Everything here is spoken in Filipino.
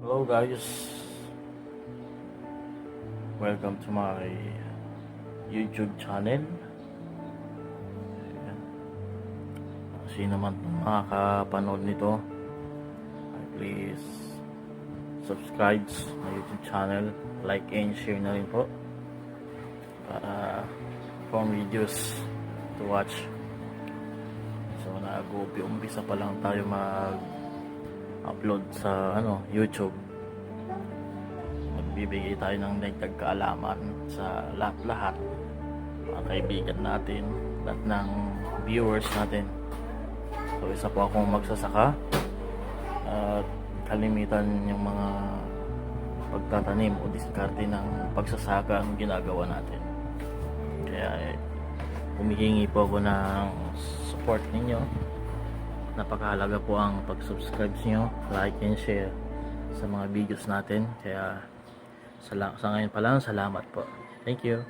Hello guys, welcome to my YouTube channel. Ayan. Sino man makakapanood nito, please subscribe my YouTube channel, like and share na rin po para for videos to watch. So umpisa pa lang tayo mag-upload sa YouTube. Magbibigay tayo ng dagdag kaalaman sa lahat mga kaibigan natin, lahat ng viewers natin. So isa po akong magsasaka at kalimitan yung mga pagtatanim o diskarte ng pagsasaka ang ginagawa natin. Kaya humihingi po ako ng support ninyo. Napakahalaga po ang pag-subscribe nyo, like and share sa mga videos natin. Kaya sa ngayon pa lang, salamat po. Thank you.